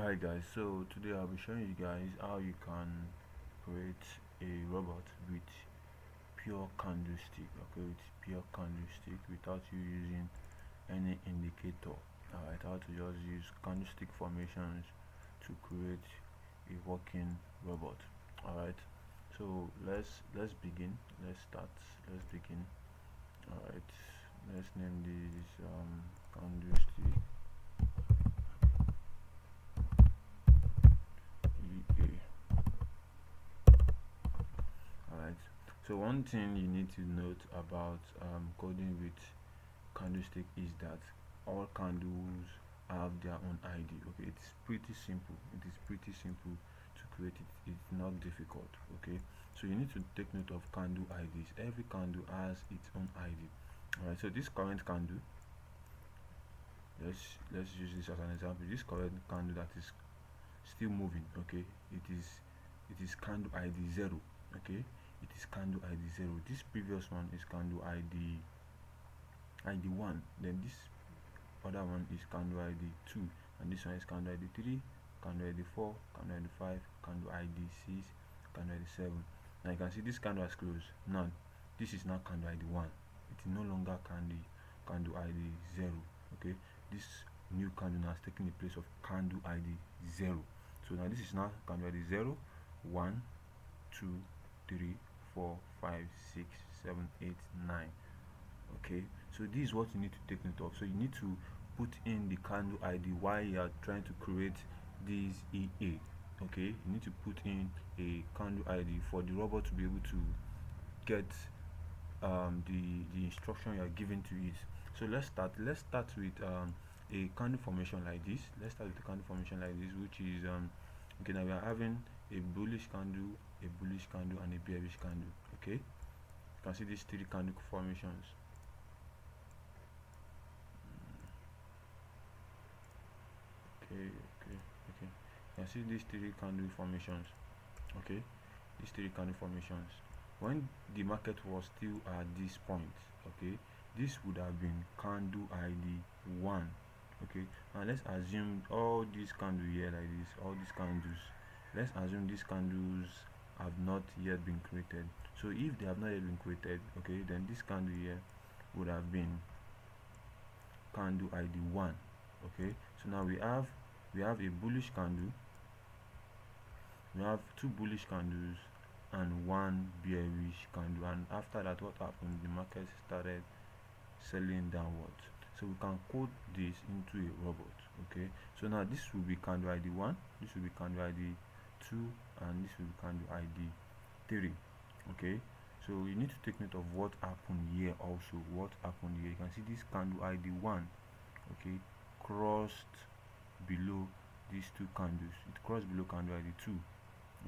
Hi guys, so today I'll be showing you guys how you can create a robot with pure candlestick, okay, with pure candlestick without you using any indicator. Alright, how to just use candlestick formations to create a working robot. Alright, so let's begin. Let's begin. Alright, let's name this candlestick. Alright, so one thing you need to note about coding with candlestick is that all candles have their own ID. Okay, it's pretty simple. It is pretty simple to create it. It's not difficult. Okay, so you need to take note of candle IDs. Every candle has its own ID. Alright, so this current candle, let's use this as an example. This current candle that is still moving, okay, it is candle ID 0. Okay, it is candle ID 0. This previous one is candle ID 1. Then this other one is candle ID 2, and this one is candle ID 3, candle ID 4, candle ID 5, candle ID 6, candle ID 7. Now you can see this candle has closed. Now this is now candle ID 1. It is no longer candle ID 0. Okay, this new candle has taken the place of candle ID 0. So now this is now candle ID 0, 1, 2, 3, 4, 5, 6, 7, 8, 9. Okay, so this is what you need to take note of. So you need to put in the candle ID while you are trying to create this EA. Okay, you need to put in a candle ID for the robot to be able to get the instruction you are giving to it. So let's start with a candle formation like this. Let's start with a candle formation like this, which is okay, now we are having a bullish candle, and a bearish candle. Okay, you can see these three candle formations. Okay, you can see these three candle formations. Okay, these three candle formations. When the market was still at this point, okay, this would have been candle ID 1. Okay, now let's assume all these candles here like this, all these candles, let's assume these candles have not yet been created. So if they have not yet been created, okay, then this candle here would have been candle ID 1. Okay, so now we have a bullish candle, we have two bullish candles and one bearish candle, and after that what happened, the market started selling downwards. So we can code this into a robot. Okay, so now this will be candle ID 1, this will be candle ID 2, and this will be candle ID 3. Okay, so you need to take note of what happened here. Also, what happened here, you can see this candle ID 1, okay, crossed below these two candles. It crossed below candle ID 2.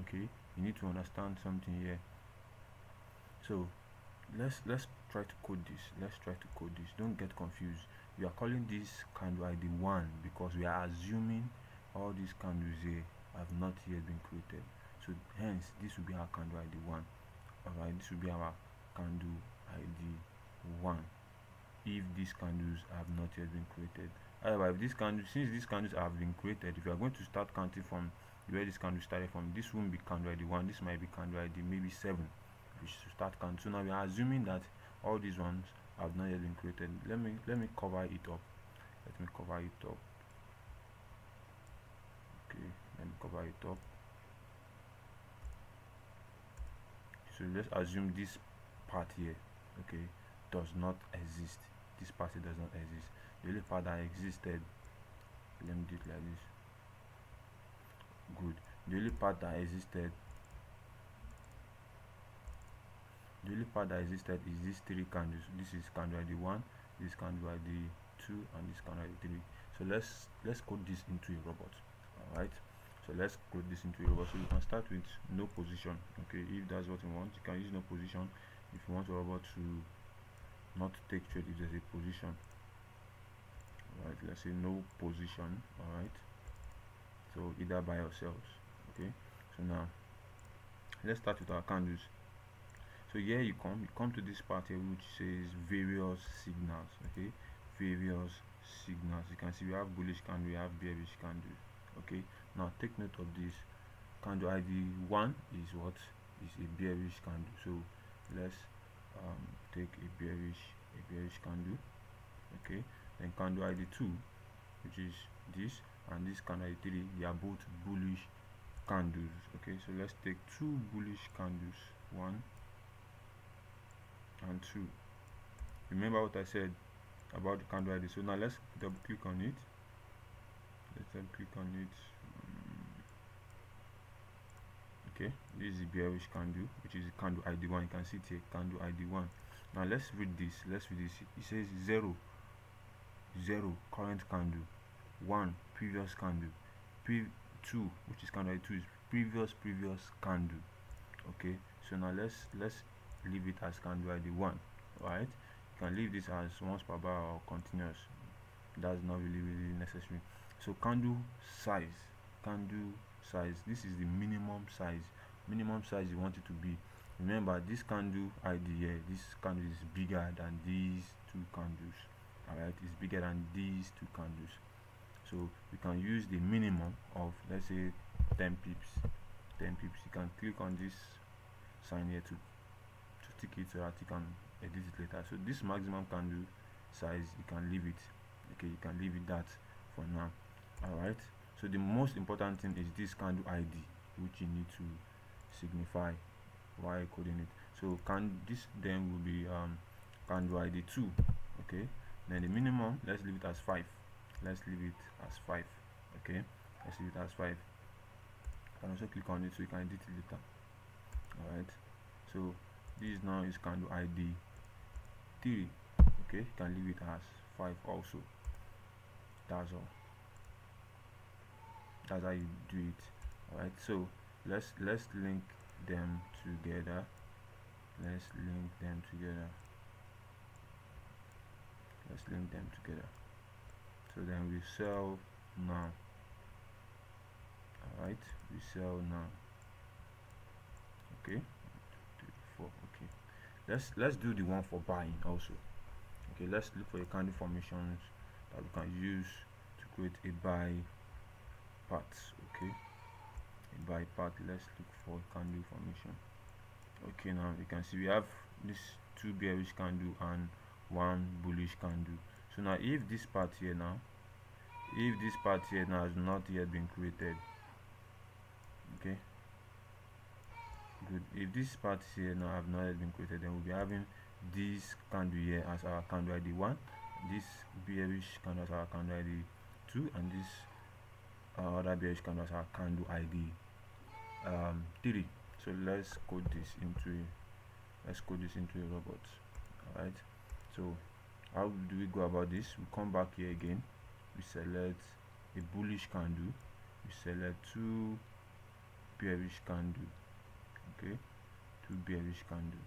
Okay, you need to understand something here. So let's try to code this. Don't get confused. We are calling this candle ID 1 because we are assuming all these candles here have not yet been created. So hence this will be our candle ID 1. Alright, this will be our candle ID 1 if these candles have not yet been created. However, if since these candles have been created, if you are going to start counting from where this candle started from, this won't be candle ID 1, this might be candle ID maybe 7. We should start counting. So now we are assuming that all these ones have not yet been created. Let me cover it up. Okay, let me cover it up. So let's assume this part here, okay, does not exist. This part here does not exist. The only part that existed, let me do it like this. Good. The only part that existed is these three candles. This is candle ID 1, this candle ID 2, and this candle ID 3. So let's code this into a robot. Alright, so let's code this into a robot. So you can start with no position. Okay, if that's what you want, you can use no position. If you want your robot to not take trade, if there's a position, alright, let's say no position. Alright, so either buy or sells. Okay, so now let's start with our candles. So here you come to this part here which says various signals. Okay, various signals. You can see we have bullish candle, we have bearish candle. Okay, now take note of this. Candle ID 1 is what? Is a bearish candle. So let's take a bearish candle. Okay, then candle ID 2, which is this, and this candle ID 3, they are both bullish candles. Okay, so let's take two bullish candles, 1 and 2. Remember what I said about the candle ID. So now let's double click on it. Okay, this is the bearish candle, which is candle ID 1. You can see it here, candle ID 1. Now let's read this. It says 0 current candle, 1 previous candle, 2, which is candle ID 2, is previous candle. Okay, so now let's leave it as candle ID 1. Right, you can leave this as once per bar or continuous. That's not really necessary. So candle size, this is the minimum size you want it to be. Remember, this candle ID here, this candle is bigger than these two candles. All right, it's bigger than these two candles. So you can use the minimum of, let's say, 10 pips. You can click on this sign here to tick it so that you can edit it later. So this maximum candle size, you can leave it. Okay, you can leave it that for now. All right, so the most important thing is this candle ID, which you need to signify while coding it. So this then will be candle ID 2. Okay, then the minimum, let's leave it as 5. Okay, let's leave it as 5. You can also click on it so you can edit it later. All right, so this now is candle ID 3. Okay, you can leave it as 5 also. That's all. That's how you do it. All right, so let's link them together. So then we sell now. All right, we sell now. Okay, 2, 3, 4. Okay, let's do the one for buying also. Okay, let's look for a candle formations that we can use to create a buy path. Okay, a buy path. Let's look for candle formation. Okay, now you can see we have this 2 bearish candle and 1 bullish candle. So now if this part here now has not yet been created, okay, good. If this part here now have not yet been created, then we'll be having this candle here as our candle ID 1, this bearish candle as our candle ID 2, and this other bearish candle as our candle ID 3. So let's code this into a robot. All right, so how do we go about this? We come back here again, we select a bullish candle, we select 2 bearish candle. Okay, 2 bearish candle.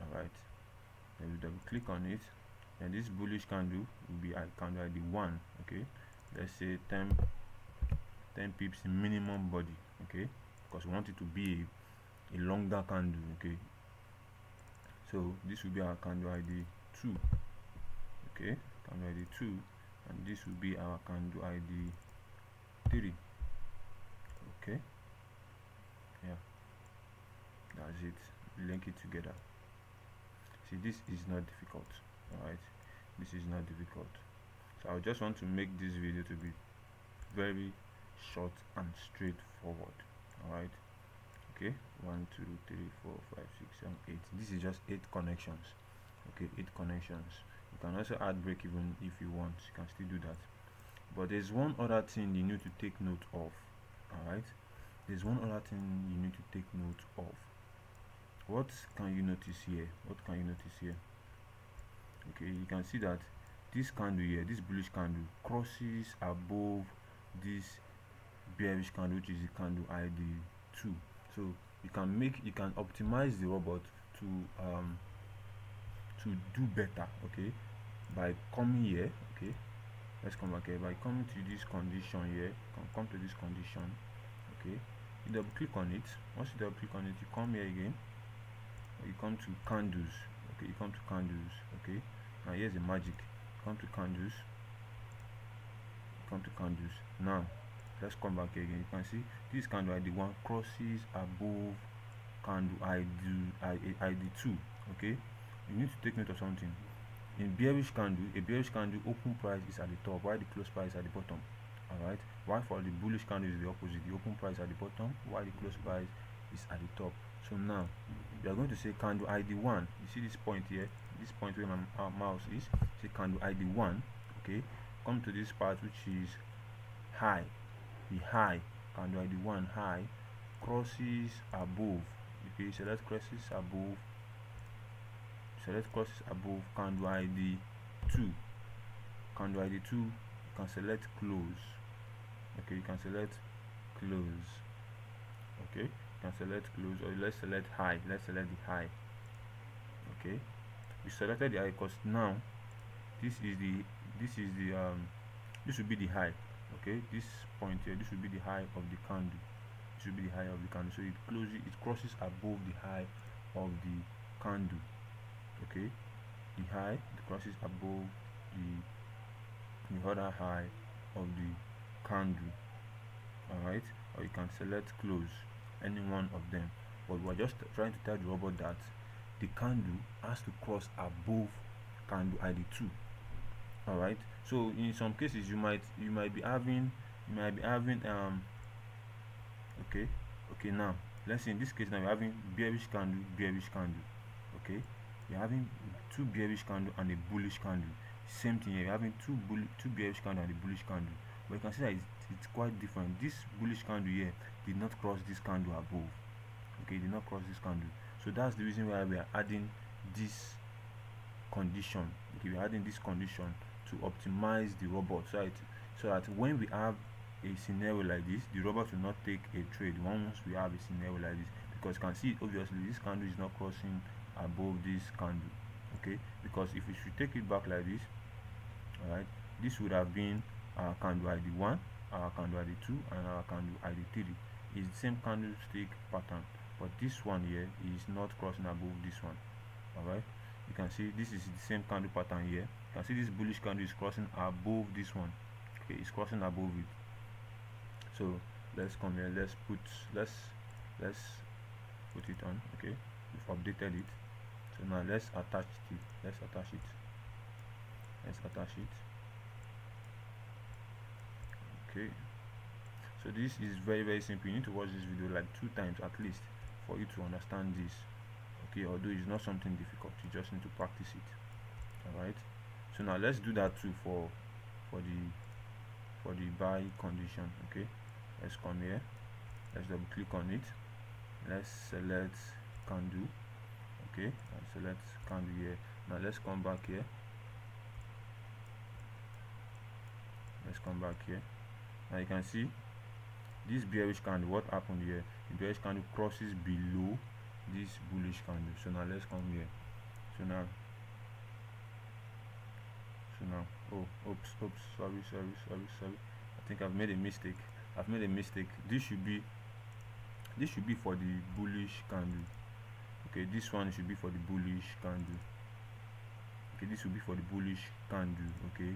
All right, then we double click on it, and this bullish candle will be at candle ID 1. Okay, let's say 10 pips minimum body. Okay, because we want it to be a longer candle. Okay, so this will be our candle ID 2. Okay, candle ID 2, and this will be our candle ID 3. Okay, yeah, that's it. Link it together. See, this is not difficult. All right, this is not difficult. So I just want to make this video to be very short and straightforward. All right, okay, 1 2 3 4 5 6 7 8. This is just 8 connections. Okay, 8 connections. You can also add break even if you want. You can still do that, but there's one other thing you need to take note of. All right, there's one other thing you need to take note of. What can you notice here? Okay, you can see that this candle here, this bullish candle, crosses above this bearish candle, which is the candle ID 2. So you can optimize the robot to do better. Okay, by coming here. Okay, let's come back here. By coming to this condition here, come to this condition. Okay, you double click on it. Once you double click on it, you come here again, you come to candles. Okay, you come to candles. Okay, now here's the magic. Come to candles, front two candles. Now let's come back here again. You can see this candle ID1 crosses above candle ID2. Okay, you need to take note of something. In bearish candle, a bearish candle open price is at the top while the close price is at the bottom. Alright, while for the bullish candle is the opposite. The open price at the bottom while the close price is at the top. So now we are going to say candle ID1. You see this point here, this point where my mouse is, say candle ID1. Okay, come to this part which is high. The high, candle ID1 high crosses above. Okay, select crosses above, select crosses above candle ID2. Candle ID2, you can select close. Okay, you can select close. Okay, you can select close, or let's select high. Let's select the high. Okay, we selected the high because now this will be the high. Okay, this point here, this will be the high of the candle. This will be the high of the candle. So it crosses above the high of the candle. Okay, the high, it crosses above the other high of the candle. Alright, or you can select close, any one of them, but we're just trying to tell the robot that the candle has to cross above candle ID2. Alright, so in some cases you might be having okay, now let's say in this case now we're having bearish candle. Okay, you're having two bearish candle and a bullish candle. Same thing here, you're having two bearish candle and a bullish candle, but you can see that it's quite different. This bullish candle here did not cross this candle above. Okay, did not cross this candle. So that's the reason why we are adding this condition. Okay, we are adding this condition to optimize the robot, so that when we have a scenario like this, the robot will not take a trade once we have a scenario like this, because you can see obviously this candle is not crossing above this candle. Okay, because if we should take it back like this, all right, this would have been our candle ID1, our candle ID2, and our candle ID3. It's the same candlestick pattern, but this one here is not crossing above this one. All right, you can see this is the same candle pattern here. You can see this bullish candle is crossing above this one. Okay, it's crossing above it. So let's come here, let's put it on. Okay, we've updated it. So now let's attach it. Okay, so this is very simple. You need to watch this video like 2 times at least for you to understand this. Okay, although it's not something difficult, you just need to practice it. All right, so now let's do that too for the buy condition. Okay, let's come here, let's double click on it, let's select candle. Okay, and select candle here. Now let's come back here, now you can see this bearish candle. What happened here? The bearish candle crosses below this bullish candle. So now let's come here. So now oh, oops, sorry, I think I've made a mistake. This should be for the bullish candle. Okay, this one should be for the bullish candle. Okay, this will be for the bullish candle. Okay,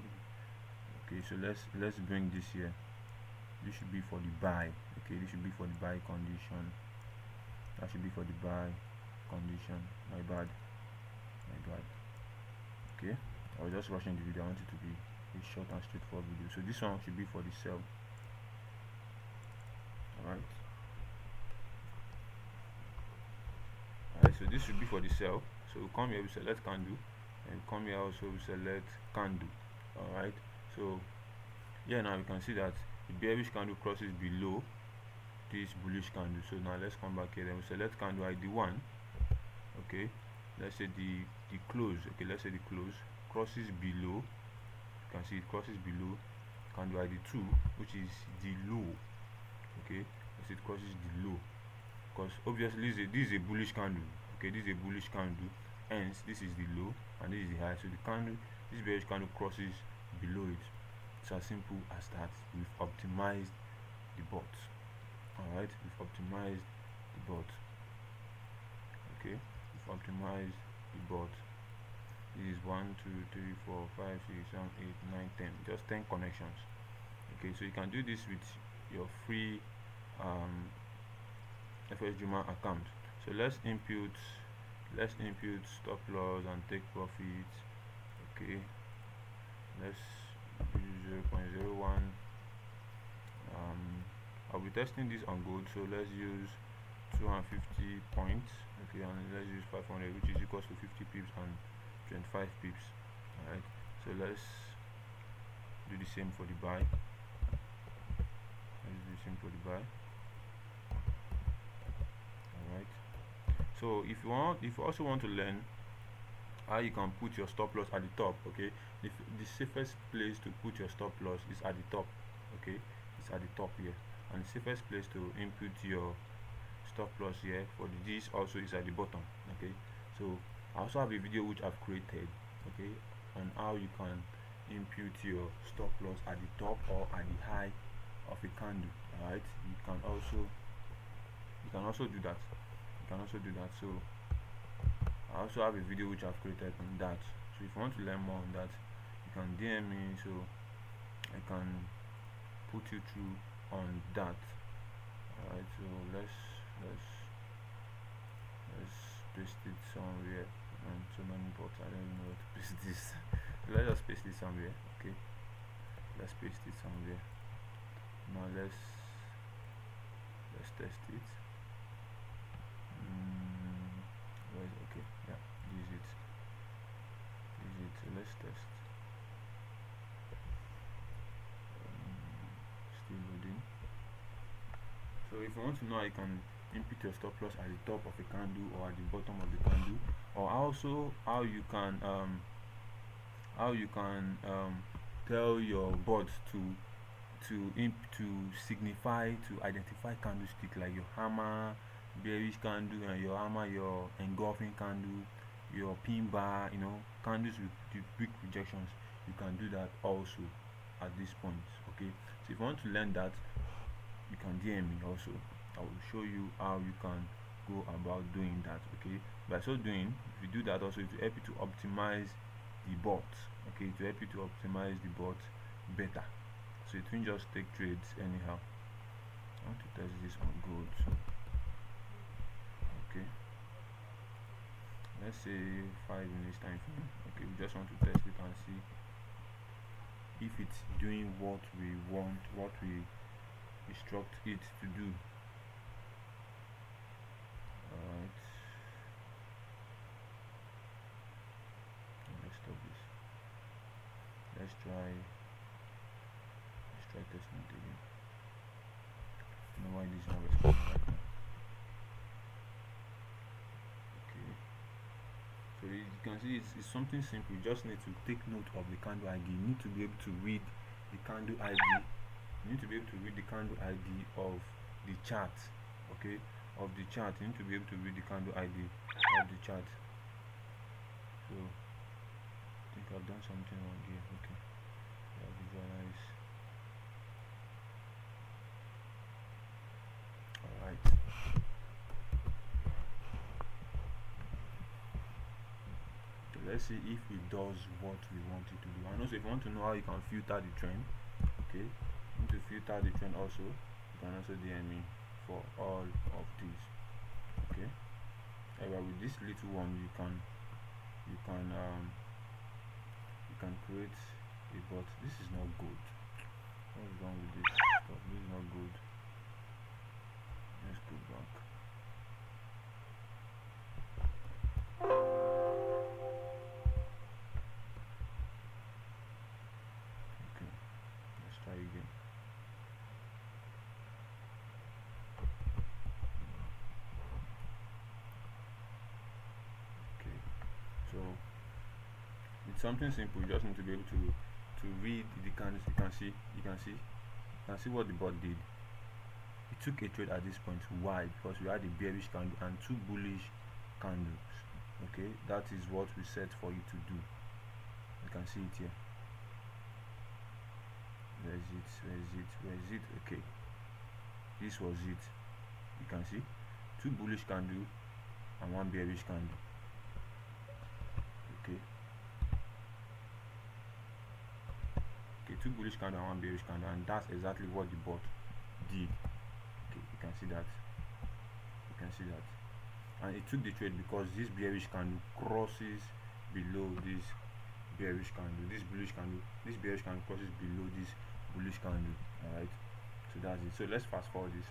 so let's bring this here. This should be for the buy. Okay, this should be for the buy condition. That should be for the buy condition. My bad. Okay, I was just rushing the video. I want it to be a short and straightforward video. So this one should be for the sell. Alright, so this should be for the sell. So we come here, we select candle, and come here also we select candle. Alright, so here now we can see that the bearish candle crosses below this bullish candle. So now let's come back here, then we select candle ID1. Okay, let's say the close. Okay, let's say the close crosses below. You can see it crosses below candle ID2, which is the low. Okay, as it crosses the low, because obviously this is a bullish candle. Okay, this is a bullish candle, hence this is the low and this is the high. So the candle, this bearish candle crosses below it. It's as simple as that. We've optimized the bot. Alright, we've optimized the bot. Okay, we've optimized the bot. This is 1 2 3 4 5 6 7 8 9 10, just 10 connections. Okay, so you can do this with your free FSJUMA account. So let's input stop loss and take profits. Okay, let's use 0.01. I'll be testing this on gold, so let's use 250 points. Okay, and let's use 500, which is equals to 50 pips and 25 pips. All right, so let's do the same for the buy. Let's do the same for the buy. All right, so if you also want to learn how you can put your stop loss at the top, okay, the safest place to put your stop loss is at the top. Okay, it's at the top here, and the safest place to input your stop loss here for this also is at the bottom. Okay, so I also have a video which I've created, okay, on how you can input your stop loss at the top or at the high of a candle. All right, you can also do that. So I also have a video which I've created on that. So if you want to learn more on that, you can DM me, so I can put you through on that. Alright, so let's paste it somewhere. So many bots, I don't even know how to paste this. So let's just paste it somewhere. Okay, let's paste it somewhere. Now let's test it. Okay, yeah, this is it. So let's test. Still loading. So if you want to know how you can input your stop loss at the top of a candle or at the bottom of the candle, or also how you can tell your bots to signify, to identify candlestick, like your hammer, bearish candle, and your hammer, your engulfing candle, your pin bar, candles with the big rejections. You can do that also at this point. Okay, so if you want to learn that, you can DM me also. I will show you how you can go about doing that. Okay, by so doing, if you do that also, it will help you to optimize the bot. Okay, to help you to optimize the bot better, so it won't just take trades anyhow. I want to test this on gold. So okay, let's say 5 minutes time frame. Okay, we just want to test it and see if it's doing what we want, what we instruct it to do. Alright, let's stop this. Let's try testing it again. I don't know why this is not responding right now. Okay, so you can see it's something simple. You just need to take note of the candle ID. You need to be able to read the candle ID. You need to be able to read the candle ID of the chart. Okay, of the chart. You need to be able to read the candle ID of the chart. So I think I've done something wrong here. Okay, visualize. Alright, so let's see if it does what we want it to do. And also, if you want to know how you can filter the trend, okay, you need to filter the trend also, you can also DM me for all of these. Okay, however, with this little one, you can create a bot. This is not good. What's wrong with this stuff? This is not good. Let's go back. Okay, let's try again. Okay, so it's something simple. You just need to be able to read the candles. You can see what the bot did. It took a trade at this point. Why? Because we had a bearish candle and 2 bullish candles. Okay, that is what we set for you to do. You can see it here. Where is it? Okay, this was it. You can see 2 bullish candle and 1 bearish candle. Okay, Okay, 2 bullish candle and 1 bearish candle, and that's exactly what the bot did. Okay, you can see that. You can see that. And it took the trade because this bearish candle crosses below this bearish candle, this bearish candle crosses below this bullish candle. All right, so that's it. So let's fast forward this.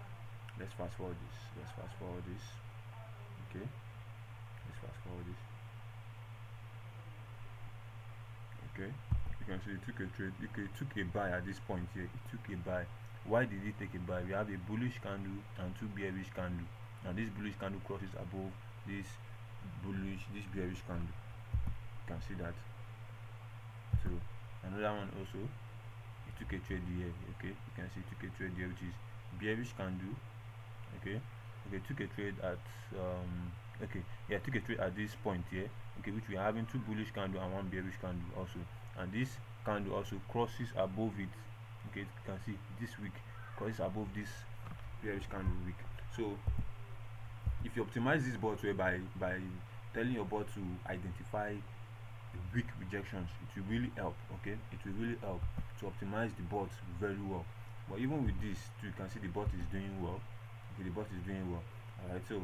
Okay, let's fast forward this. Okay, you can see it took a trade. It took a buy at this point here. It took a buy. Why did it take a buy? We have a bullish candle and 2 bearish candle, and this bullish candle crosses above this bearish candle. You can see that. So another one also, it took a trade here. Okay, you can see it took a trade here, which is bearish candle. Okay, took a trade at took a trade at this point here. Okay, which we are having 2 bullish candle and 1 bearish candle also, and this candle also crosses above it. Okay, you can see this wick crosses above this bearish candle wick. So if you optimize this bot by telling your bot to identify weak rejections, it will really help. Okay, it will really help to optimize the bot very well. But even with this, you can see the bot is doing well. Okay, the bot is doing well. All right, so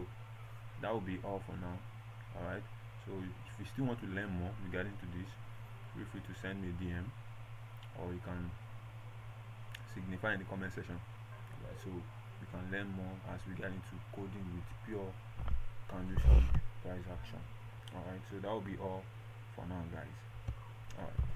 that will be all for now. All right, so if you still want to learn more regarding to this, feel free to send me a DM, or you can signify in the comment section. All right, so you can learn more as we get into coding with pure candlestick price action. All right, so that will be all for now, guys. All right.